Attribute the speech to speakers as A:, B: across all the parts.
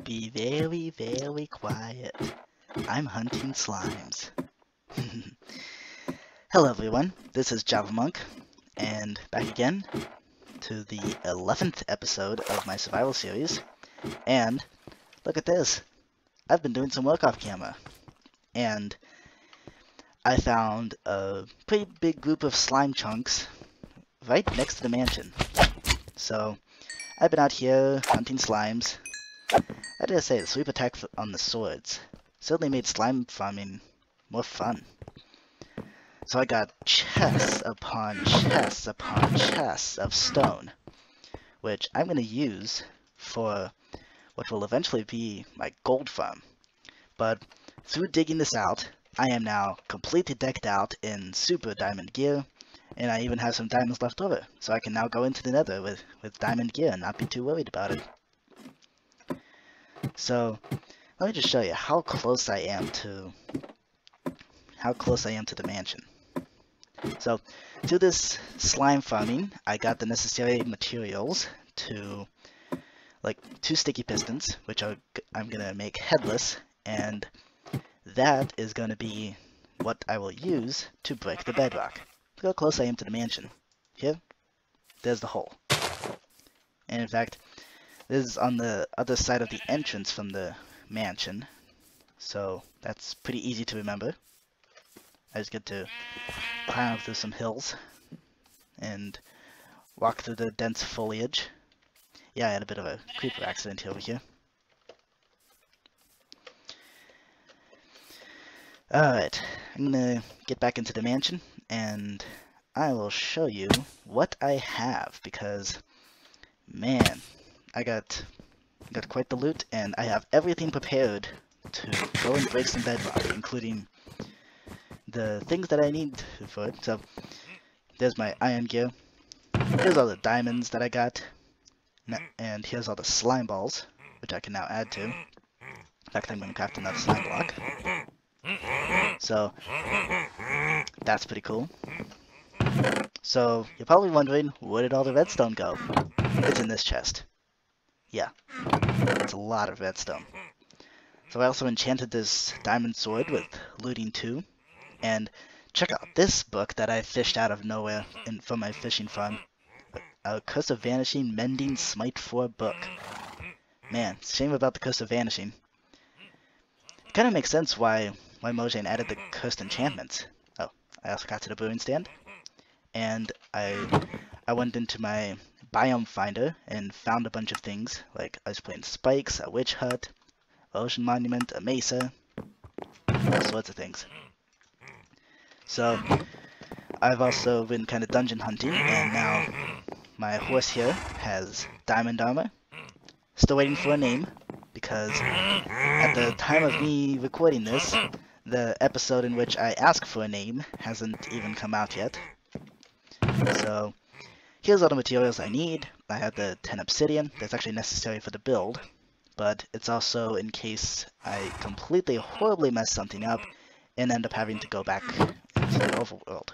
A: be very, very quiet. I'm hunting slimes. Hello everyone, this is Javamonk, and back again to the 11th episode of my survival series. And look at this, I've been doing some work off camera, and I found a pretty big group of slime chunks right next to the mansion. So I've been out here hunting slimes. I dare say the sweep attack on the swords certainly made slime farming more fun. So I got chests upon chests upon chests of stone, which I'm going to use for what will eventually be my gold farm. But through digging this out, I am now completely decked out in super diamond gear, and I even have some diamonds left over, so I can now go into the Nether with diamond gear and not be too worried about it. So let me just show you how close I am to the mansion. So to this slime farming, I got the necessary materials to like 2 sticky pistons, which I'm gonna make headless, and that is gonna be what I will use to break the bedrock. Look how close I am to the mansion. Here, there's the hole. And in fact, this is on the other side of the entrance from the mansion, so that's pretty easy to remember. I just get to climb up through some hills and walk through the dense foliage. Yeah, I had a bit of a creeper accident over here. Alright, I'm gonna get back into the mansion and I will show you what I have, because man, I got quite the loot, and I have everything prepared to go and break some bedrock, including the things that I need for it. So there's my iron gear, here's all the diamonds that I got, and here's all the slime balls, which I can now add to. In fact, I'm going to craft another slime block. So that's pretty cool. So you're probably wondering, where did all the redstone go? It's in this chest. Yeah, it's a lot of redstone. So I also enchanted this diamond sword with looting 2. And check out this book that I fished out of nowhere from my fishing farm. A Curse of Vanishing Mending Smite 4 book. Man, shame about the Curse of Vanishing. It kind of makes sense why Mojang added the cursed enchantments. Oh, I also got to the brewing stand. And I went into my biome finder and found a bunch of things, like ice plane spikes, a witch hut, ocean monument, a mesa, all sorts of things. So I've also been kind of dungeon hunting, and now my horse here has diamond armor. Still waiting for a name, because at the time of me recording this, the episode in which I ask for a name hasn't even come out yet. So here's all the materials I need. I have the 10 obsidian that's actually necessary for the build, but it's also in case I completely horribly mess something up and end up having to go back into the overworld.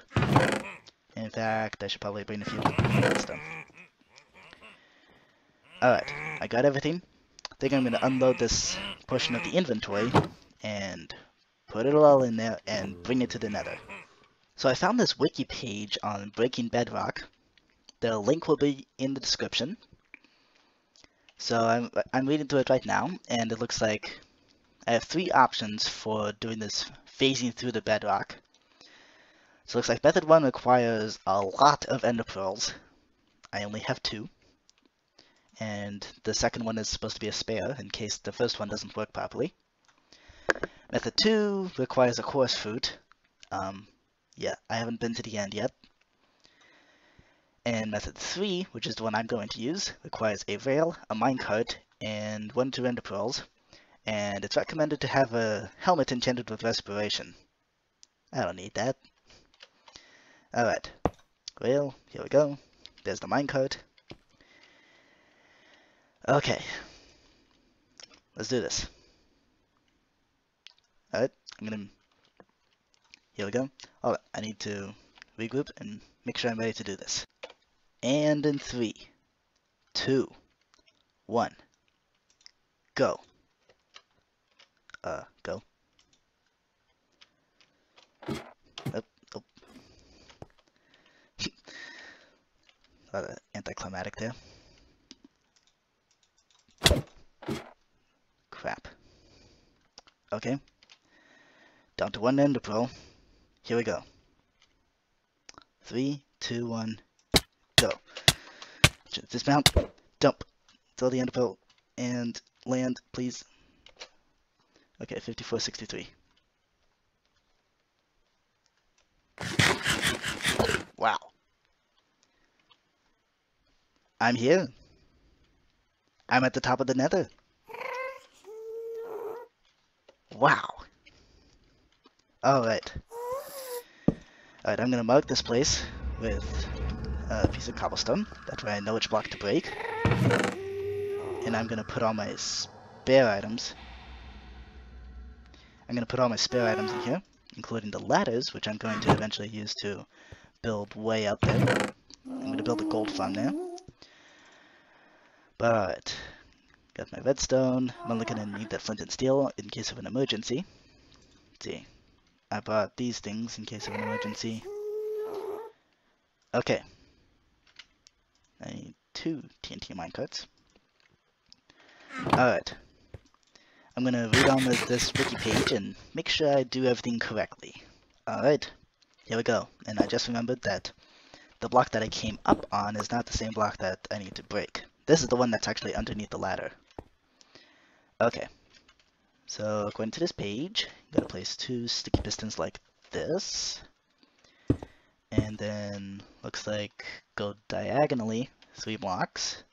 A: In fact, I should probably bring a few redstone. Alright, I got everything. I think I'm going to unload this portion of the inventory and put it all in there and bring it to the Nether. So I found this wiki page on breaking bedrock. The link will be in the description. So I'm reading through it right now, and it looks like I have 3 options for doing this phasing through the bedrock. So it looks like method 1 requires a lot of ender pearls. I only have 2. And the second one is supposed to be a spare in case the first one doesn't work properly. Method 2 requires a coarse fruit. Yeah, I haven't been to the end yet. And method 3, which is the one I'm going to use, requires a rail, a minecart, and 1 to ender pearls. And it's recommended to have a helmet enchanted with respiration. I don't need that. Alright, well, here we go. There's the minecart. Okay, let's do this. Alright, here we go. Alright, I need to regroup and make sure I'm ready to do this. And in 3, 2, 1, go. go. Oh, oh. A lot of anticlimactic there. Crap. Okay. Down to one ender pearl. Here we go. 3, 2, 1, go. Dismount, dump, throw the ender pearl, and land, please. Okay, 5463. Wow. I'm here. I'm at the top of the Nether. Wow. Alright. Alright, I'm gonna mark this place with a piece of cobblestone. That way I know which block to break. And I'm gonna put all my spare items. I'm gonna put all my spare items in here, including the ladders, which I'm going to eventually use to build way up there. I'm gonna build a gold farm there. But got my redstone. I'm only gonna need that flint and steel in case of an emergency. Let's see. I bought these things in case of an emergency. Okay. I need 2 TNT minecarts. Alright. I'm gonna read on this wiki page and make sure I do everything correctly. Alright. Here we go. And I just remembered that the block that I came up on is not the same block that I need to break. This is the one that's actually underneath the ladder. Okay. So according to this page, you gotta place 2 sticky pistons like this. And then looks like go diagonally 3 blocks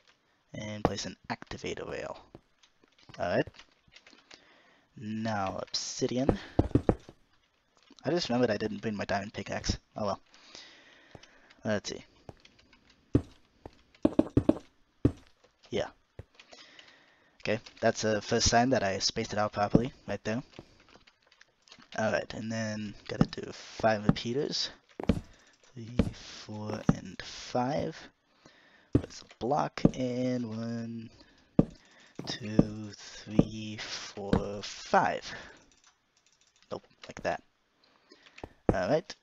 A: and place an activator rail. Alright. Now obsidian. I just remembered I didn't bring my diamond pickaxe. Oh well. Let's see. Yeah. Okay, that's a first sign that I spaced it out properly, right there. Alright, and then gotta do 5 repeaters. 3, 4, and 5. With a block, and 1, 2, 3, 4, 5. Nope, like that. Alright,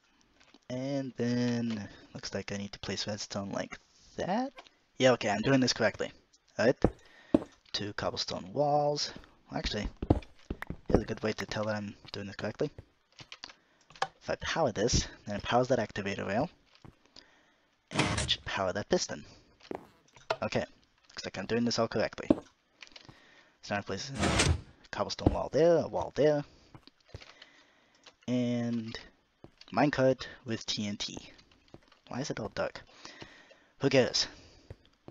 A: and then looks like I need to place redstone like that. Yeah, okay, I'm doing this correctly. Alright. 2 cobblestone walls. Actually, here's a good way to tell that I'm doing this correctly. If I power this, then it powers that activator rail. And it should power that piston. Okay, looks like I'm doing this all correctly. So now I place a cobblestone wall there, a wall there. And minecart with TNT. Why is it all dark? Who cares?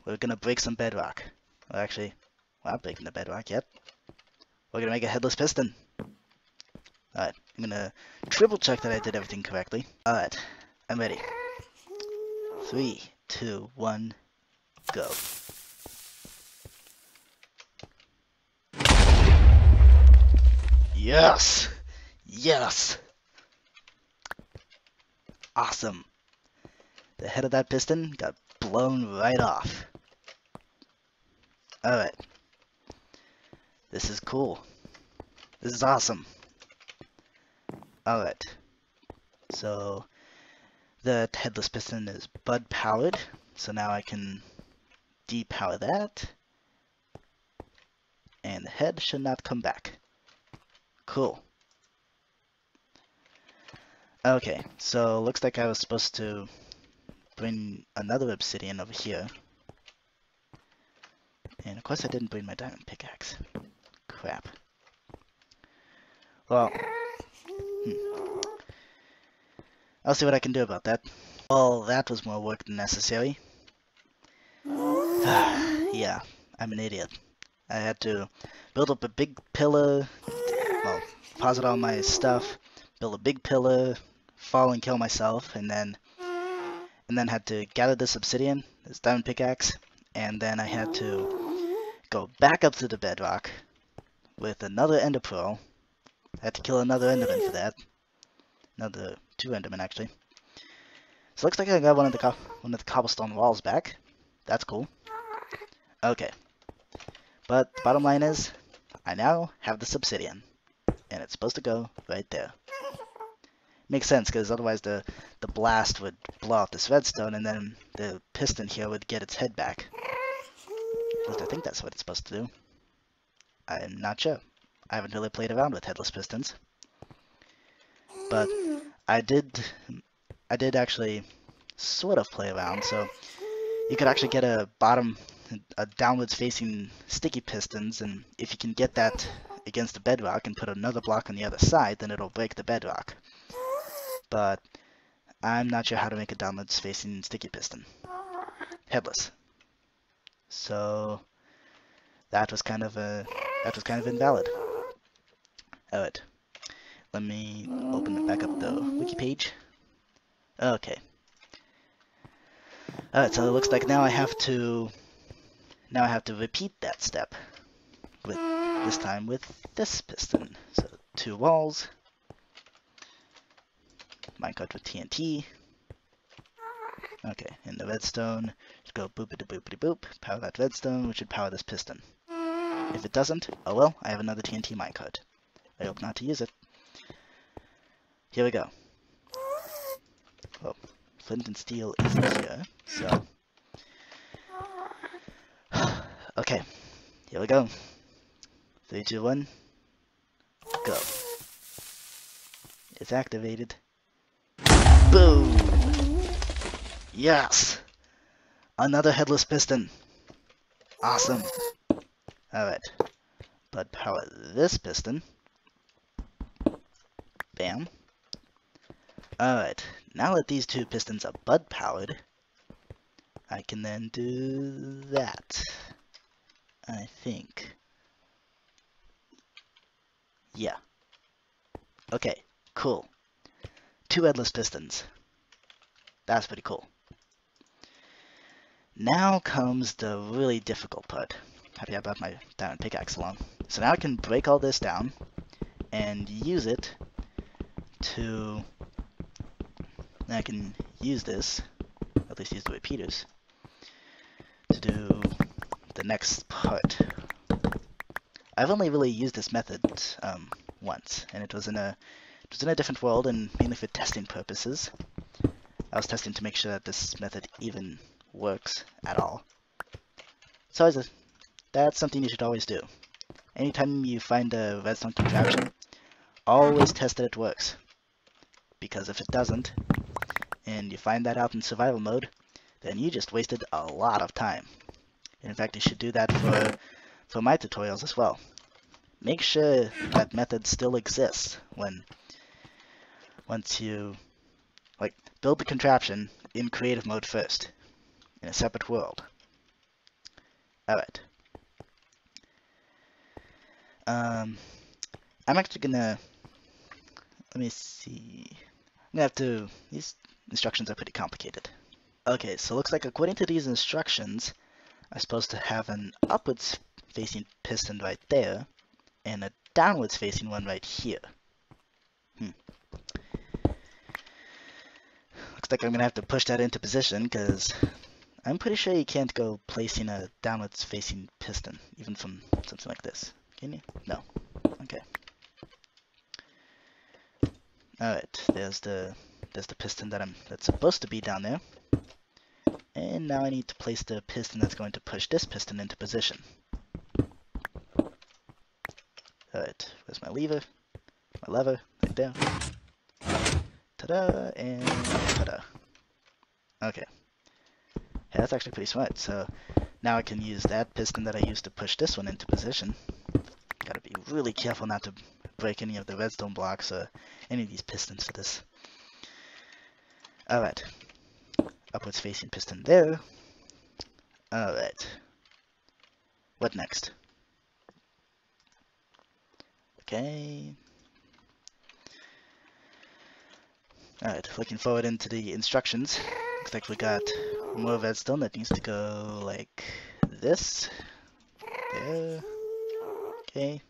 A: We're gonna break some bedrock. Well, actually, we're not breaking the bedrock yet. We're gonna make a headless piston. Alright, I'm gonna triple check that I did everything correctly. Alright, I'm ready. 3, 2, 1, go. Yes! Yes! Awesome. The head of that piston got blown right off. Alright. This is cool. This is awesome. Alright. So, the headless piston is bud powered. So now I can depower that. And the head should not come back. Cool. Okay, so looks like I was supposed to bring another obsidian over here. And of course I didn't bring my diamond pickaxe. Crap. Well, I'll see what I can do about that. Well, that was more work than necessary. Yeah, I'm an idiot. I had to build up a big pillar, well, deposit all my stuff, build a big pillar, fall and kill myself, and then had to gather this obsidian, this diamond pickaxe, and then I had to go back up to the bedrock with another ender pearl. I had to kill another enderman for that. Another 2 endermen actually. So it looks like I got one of the cobblestone walls back. That's cool. Okay. But the bottom line is, I now have this obsidian. it's supposed to go right there. Makes sense, because otherwise the blast would blow out this redstone, and then the piston here would get its head back. At least I think that's what it's supposed to do. I'm not sure. I haven't really played around with headless pistons. But I did actually sort of play around, so you could actually get a downwards facing sticky pistons, and if you can get that against the bedrock and put another block on the other side, then it'll break the bedrock. But I'm not sure how to make a downwards facing sticky piston. Headless. So that was kind of invalid. Alright. Let me open back up the wiki page. Okay. Alright, so it looks like now I have to repeat that step. This time with this piston. So 2 walls. Minecart with TNT. Okay, in the redstone, just go boopity boopity boop, power that redstone, which should power this piston. If it doesn't, oh well, I have another TNT minecart. I hope not to use it. Here we go. Well, flint and steel isn't here, so... Okay, here we go. 3, 2, 1, go. It's activated. Boom! Yes! Another headless piston. Awesome. Alright. But power this piston. Bam. Alright. Now that these 2 pistons are bud powered, I can then do that. I think. Yeah. Okay. Cool. 2 headless pistons. That's pretty cool. Now comes the really difficult part. Happy I brought my diamond pickaxe along. So now I can break all this down and use it to... Now I can use this, at least use the repeaters, to do the next part. I've only really used this method once, and it was in a different world, and mainly for testing purposes. I was testing to make sure that this method even works at all. So that's something you should always do. Anytime you find a redstone contraption, always test that it works. Because if it doesn't, and you find that out in survival mode, then you just wasted a lot of time. And in fact, you should do that for my tutorials as well. Make sure that method still exists once you build the contraption in creative mode first, in a separate world. Alright. I'm actually gonna... Let me see... I'm gonna have to... These instructions are pretty complicated. Okay, so it looks like according to these instructions, I'm supposed to have an upwards facing piston right there, and a downwards facing one right here. Looks like I'm gonna have to push that into position, because I'm pretty sure you can't go placing a downwards facing piston, even from something like this. Can you? No. Okay. Alright, there's the piston that's supposed to be down there. And now I need to place the piston that's going to push this piston into position. Alright, where's my lever? My lever, right there. Ta-da, and ta-da. Okay. Yeah, that's actually pretty smart. So now I can use that piston that I used to push this one into position. Gotta be really careful not to break any of the redstone blocks or any of these pistons for this. Alright. Upwards facing piston there. Alright. What next? Okay. Alright, looking forward into the instructions. Looks like we got more redstone that needs to go like this. There. Okay.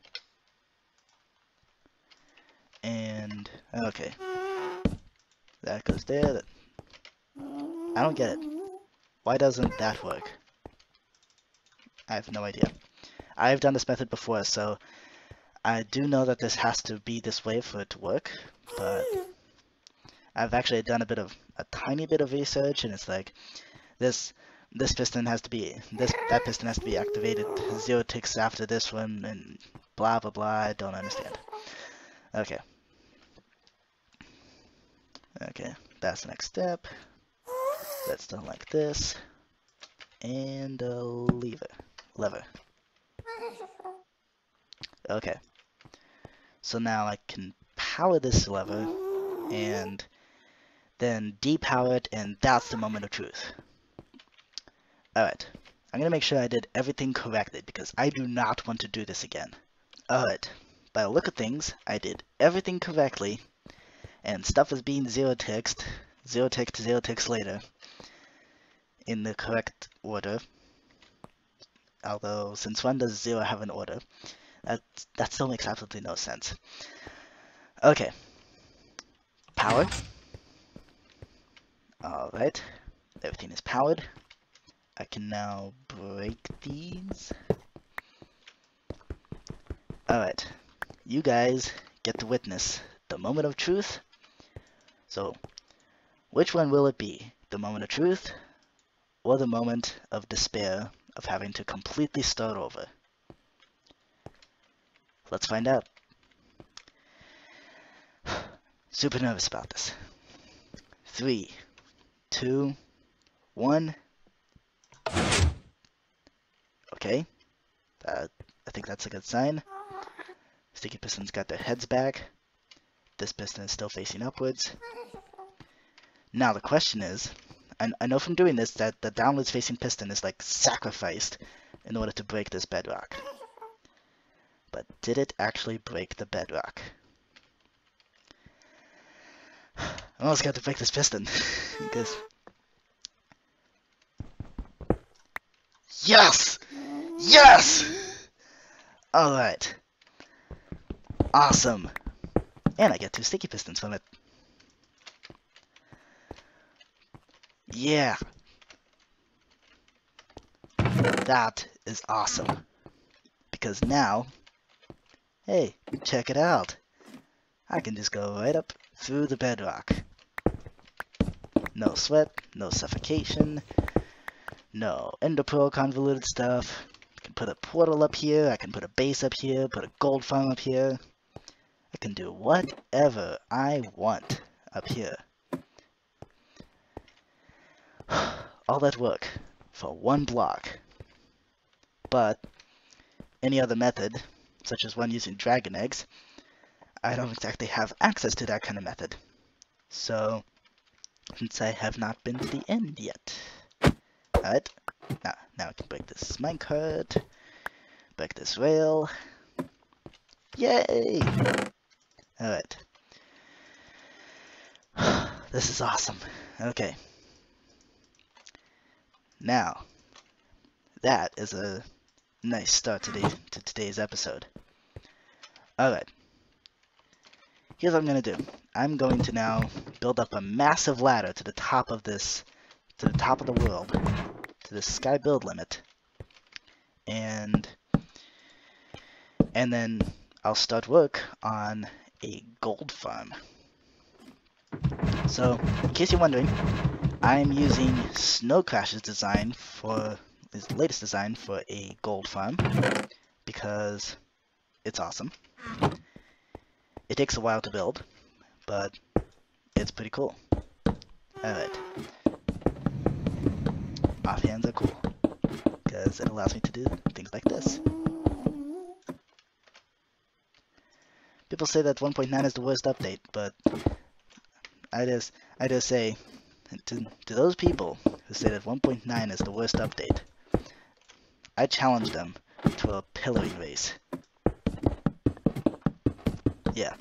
A: And, okay. That goes there. I don't get it. Why doesn't that work? I have no idea. I've done this method before, so I do know that this has to be this way for it to work, but I've actually done a tiny bit of research, and it's like this piston has to be that piston has to be activated 0 ticks after this one, and blah blah blah. I don't understand. Okay. Okay, that's the next step. That's done like this, and a lever. Okay. So now I can power this lever and then depower it, and that's the moment of truth. Alright, I'm gonna make sure I did everything correctly because I do not want to do this again. Alright, by the look of things, I did everything correctly, and stuff is being 0 ticked 0 ticks later in the correct order. Although, since when does 0 have an order? That still makes absolutely no sense. Okay. Power. Alright. Everything is powered. I can now break these. Alright. You guys get to witness the moment of truth. So, which one will it be? The moment of truth or the moment of despair of having to completely start over? Let's find out. Super nervous about this. 3, 2, 1. Okay. I think that's a good sign. Sticky pistons got their heads back. This piston is still facing upwards. Now the question is, I know from doing this that the downwards facing piston is like sacrificed in order to break this bedrock. But did it actually break the bedrock? I almost got to break this piston. Because... Yes! Yes! Alright. Awesome. And I get 2 sticky pistons from it. Yeah. That is awesome. Because now, hey, check it out. I can just go right up through the bedrock. No sweat, no suffocation, no ender pearl convoluted stuff. I can put a portal up here, I can put a base up here, put a gold farm up here. I can do whatever I want up here. All that work for 1 block. But any other method, such as one using dragon eggs, I don't exactly have access to that kind of method. So, since I have not been to the end yet. Alright, now I can break this minecart, break this rail. Yay! Alright. This is awesome. Okay. Now, that is a nice start to today's episode. Alright. Here's what I'm going to do. I'm going to now build up a massive ladder to the top of this, to the top of the world, to the sky build limit. And then I'll start work on a gold farm. So, in case you're wondering, I'm using Snow Crash's design for his latest design for a gold farm because it's awesome. It takes a while to build, but it's pretty cool. Alright. Offhands are cool, because it allows me to do things like this. People say that 1.9 is the worst update, but I just say to those people who say that 1.9 is the worst update, I challenge them to a pillaring race. Yeah,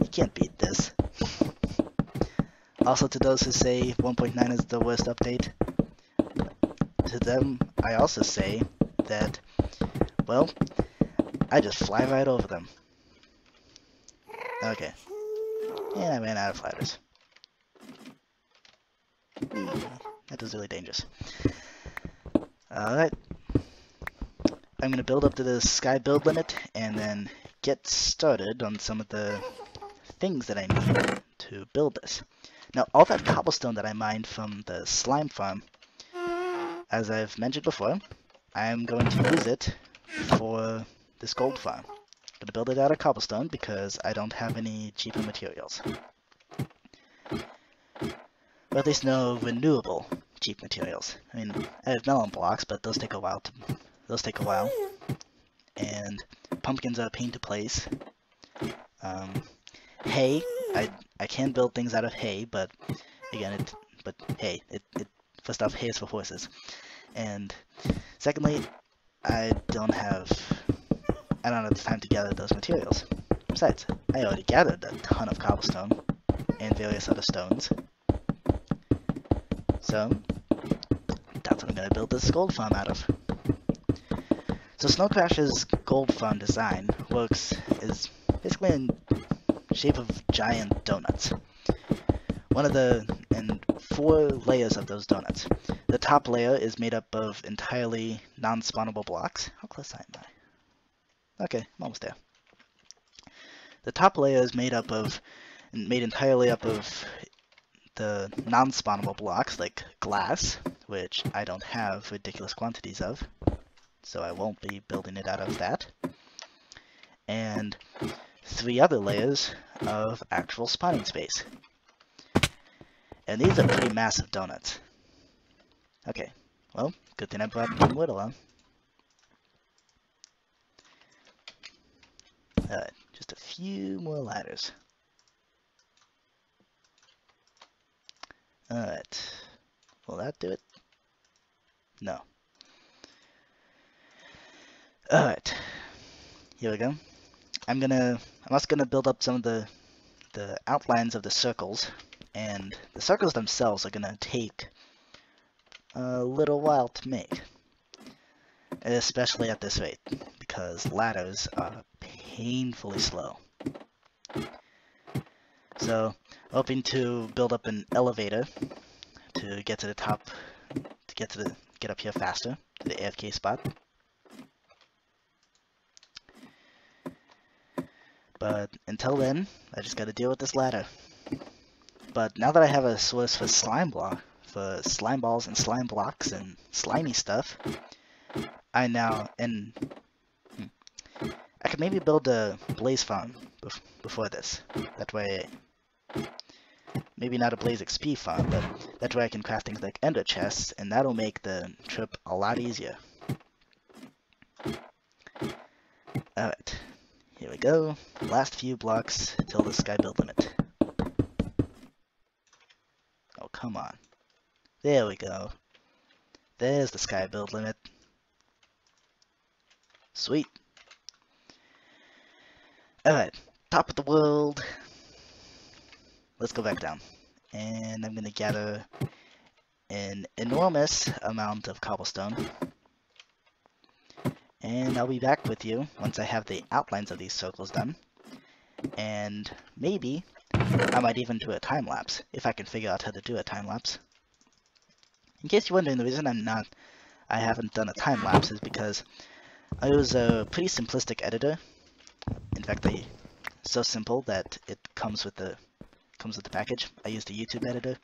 A: you can't beat this. Also, to those who say 1.9 is the worst update, to them I also say that, well, I just fly right over them. Okay. And I ran out of flatters. That was really dangerous. Alright. I'm going to build up to the sky build limit and then get started on some of the things that I need to build this. Now, all that cobblestone that I mined from the slime farm, as I've mentioned before, I'm going to use it for this gold farm. I'm going to build it out of cobblestone because I don't have any cheaper materials. Or at least no renewable cheap materials. I mean, I have melon blocks, but those take a while. And pumpkins are a pain to place. Hay, I can build things out of hay, but again, first off, hay is for horses. And secondly, I don't have the time to gather those materials. Besides, I already gathered a ton of cobblestone and various other stones. So, that's what I'm going to build this gold farm out of. So Snow Crash's gold farm design is basically in shape of giant donuts. And 4 layers of those donuts. The top layer is made up of entirely non-spawnable blocks. How close am I? Okay, I'm almost there. The top layer is made entirely up of the non-spawnable blocks like glass, which I don't have ridiculous quantities of, so I won't be building it out of that. And 3 other layers of actual spawning space. And these are pretty massive donuts. Okay, well, good thing I brought one wood along. Alright, just a few more ladders. Alright, will that do it? No. Alright, here we go. I'm also gonna build up some of the outlines of the circles, and the circles themselves are gonna take a little while to make, especially at this rate, because ladders are painfully slow. So, hoping to build up an elevator to get to the top, get up here faster, to the AFK spot. But until then, I just gotta deal with this ladder. But now that I have a source for slime balls and slime blocks and slimy stuff, I could maybe build a blaze farm before this. That way, maybe not a blaze XP farm, but that way I can craft things like ender chests, and that'll make the trip a lot easier. Alright, here we go. Last few blocks till the sky build limit. Oh, come on. There we go. There's the sky build limit. Sweet. Alright, top of the world. Let's go back down. And I'm going to gather an enormous amount of cobblestone. And I'll be back with you once I have the outlines of these circles done. And maybe I might even do a time lapse, if I can figure out how to do a time lapse. In case you're wondering, the reason I haven't done a time lapse is because I use a pretty simplistic editor. In fact, so simple that it comes with the package. I use the YouTube editor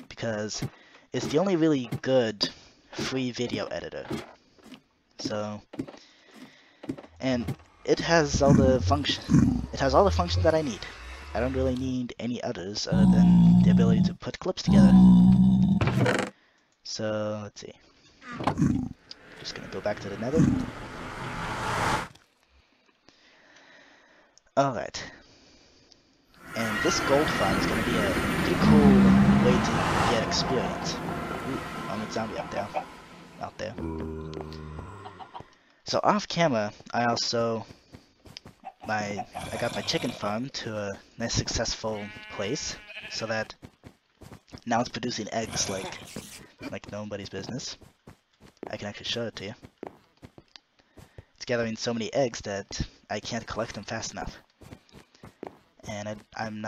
A: because it's the only really good free video editor. So, and it has all the functions that I need. I don't really need any others other than the ability to put clips together. So, let's see. Just gonna go back to the Nether. Alright. And this gold farm is gonna be a pretty cool way to get experience. Ooh, I'm a zombie up there. Out there. So off camera, I got my chicken farm to a nice successful place, so that now it's producing eggs like nobody's business. I can actually show it to you. It's gathering so many eggs that I can't collect them fast enough. And I'm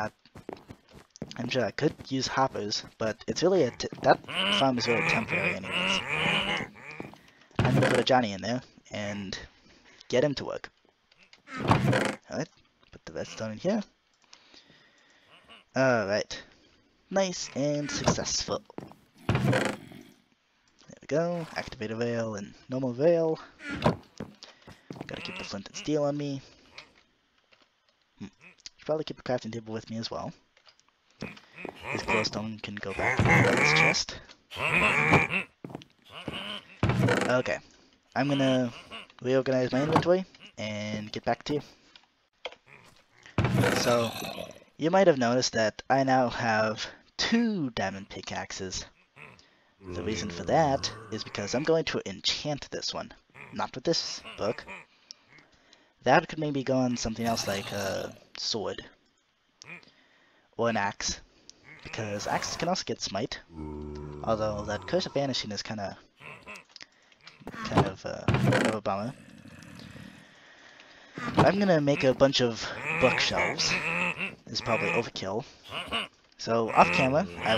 A: sure I could use hoppers, but it's really that farm is really temporary anyways. I'm gonna put a Johnny in there and get him to work. Alright, put the redstone in here. Alright, nice and successful. There we go, activate a rail and normal rail. Gotta keep the flint and steel on me. Should probably keep a crafting table with me as well. This glowstone can go back in this chest. Okay, I'm gonna reorganize my inventory and get back to you. So, you might have noticed that I now have 2 diamond pickaxes. The reason for that is because I'm going to enchant this one. Not with this book. That could maybe go on something else like a sword. Or an axe. Because axes can also get smite. Although that curse of vanishing is kind of a bummer. I'm gonna make a bunch of bookshelves. Is probably overkill. So off camera, I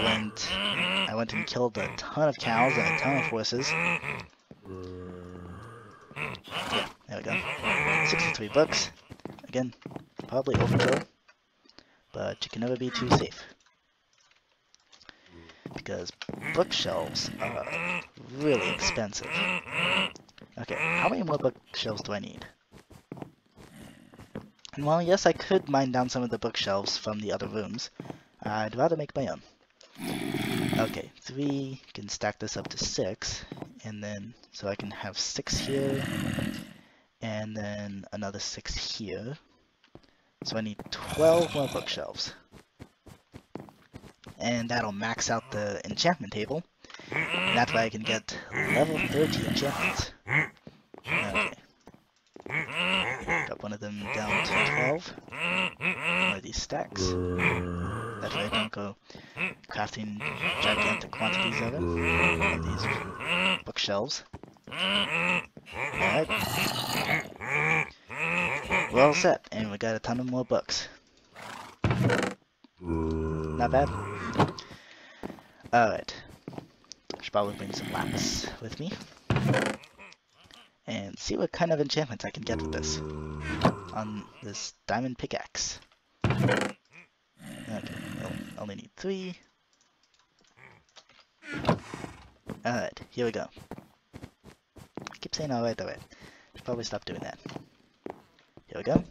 A: went and killed a ton of cows and a ton of horses. Yeah, there we go. 63 books. Again, probably overkill, but you can never be too safe. Because bookshelves are really expensive. Okay, how many more bookshelves do I need? And well, yes, I could mine down some of the bookshelves from the other rooms. I'd rather make my own. Okay, 3, can stack this up to 6, and then, so I can have 6 here, and then another 6 here. So I need 12 more bookshelves. And that'll max out the enchantment table, and that way I can get level 30 enchantments. Okay. Got one of them down to 12. One of these stacks. That way I don't go crafting gigantic quantities of it. One of these bookshelves. Alright. We're all set, and we got a ton of more books. Not bad. Alright. Should probably bring some lapis with me. And see what kind of enchantments I can get with this. On this diamond pickaxe. Okay, I'll only need 3. Alright, here we go. I keep saying alright. Should probably stop doing that. Here we go.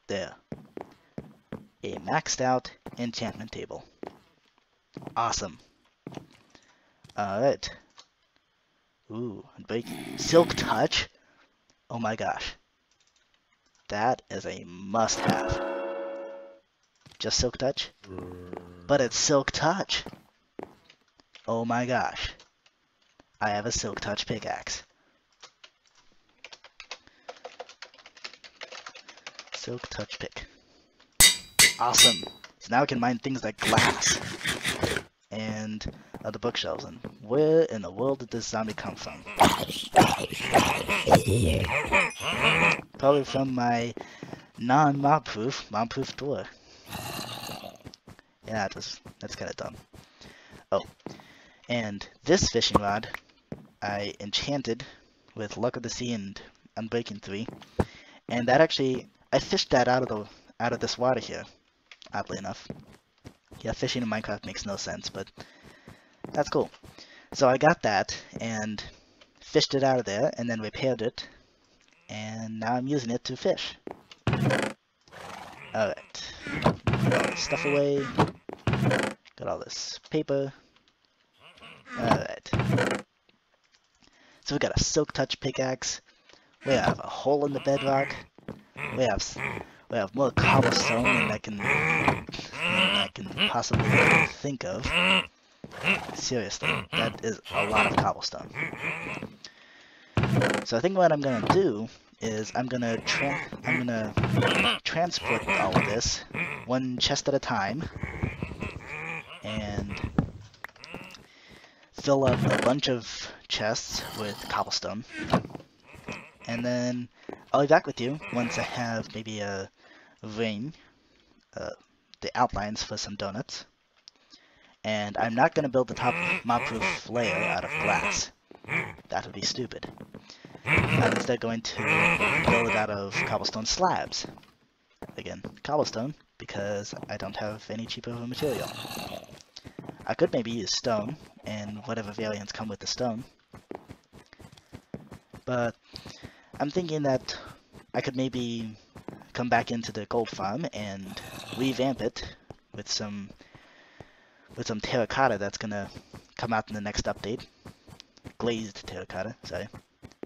A: There. A maxed out enchantment table. Awesome. Alright. Ooh, Silk Touch? Oh my gosh. That is a must-have. Just Silk Touch? But it's Silk Touch! Oh my gosh. I have a Silk Touch pickaxe. Silk Touch pick. Awesome! So now I can mine things like glass. And other bookshelves. And where in the world did this zombie come from? Probably from my non-mob-proof, mob-proof door. Yeah, that's kind of dumb. Oh, and this fishing rod I enchanted with Luck of the Sea and Unbreaking 3, and that actually I fished that out of this water here. Oddly enough. Yeah, fishing in Minecraft makes no sense, but that's cool. So I got that and fished it out of there and then repaired it, and now I'm using it to fish. Alright. Put all this stuff away. Got all this paper. Alright. So we got a Silk Touch pickaxe. We have a hole in the bedrock. We have more cobblestone than I can possibly think of. Seriously, that is a lot of cobblestone. So I think what I'm gonna do is I'm gonna transport all of this one chest at a time and fill up a bunch of chests with cobblestone, and then I'll be back with you once I have maybe a ring, the outlines for some donuts. And I'm not going to build the top mob-proof layer out of glass. That would be stupid. I'm instead going to build it out of cobblestone slabs. Again, cobblestone, because I don't have any cheaper of a material. I could maybe use stone, and whatever variants come with the stone. But I'm thinking that I could maybe come back into the gold farm and revamp it with some terracotta that's gonna come out in the next update. Glazed terracotta, sorry.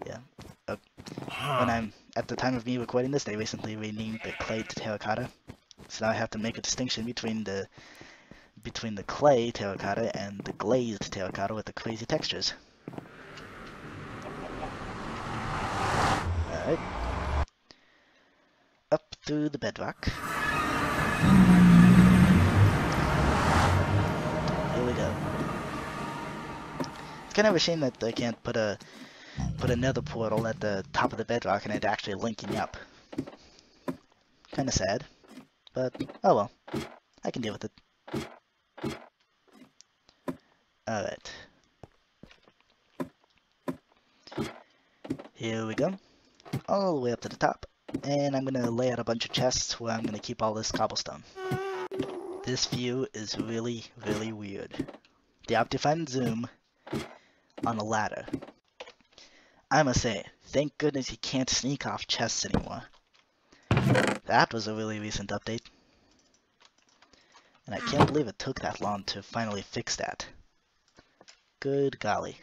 A: Yeah. When I'm at the time of me recording this, they recently renamed the clay to terracotta. So now I have to make a distinction between the clay terracotta and the glazed terracotta with the crazy textures. Alright. Up through the bedrock. Here we go. It's kind of a shame that I can't put a nether portal at the top of the bedrock and it actually linking up. Kind of sad, but oh well. I can deal with it. Alright. Here we go. All the way up to the top. And I'm going to lay out a bunch of chests where I'm going to keep all this cobblestone. This view is really, really weird. The Optifine zoom on a ladder. I must say, thank goodness you can't sneak off chests anymore. That was a really recent update. And I can't believe it took that long to finally fix that. Good golly.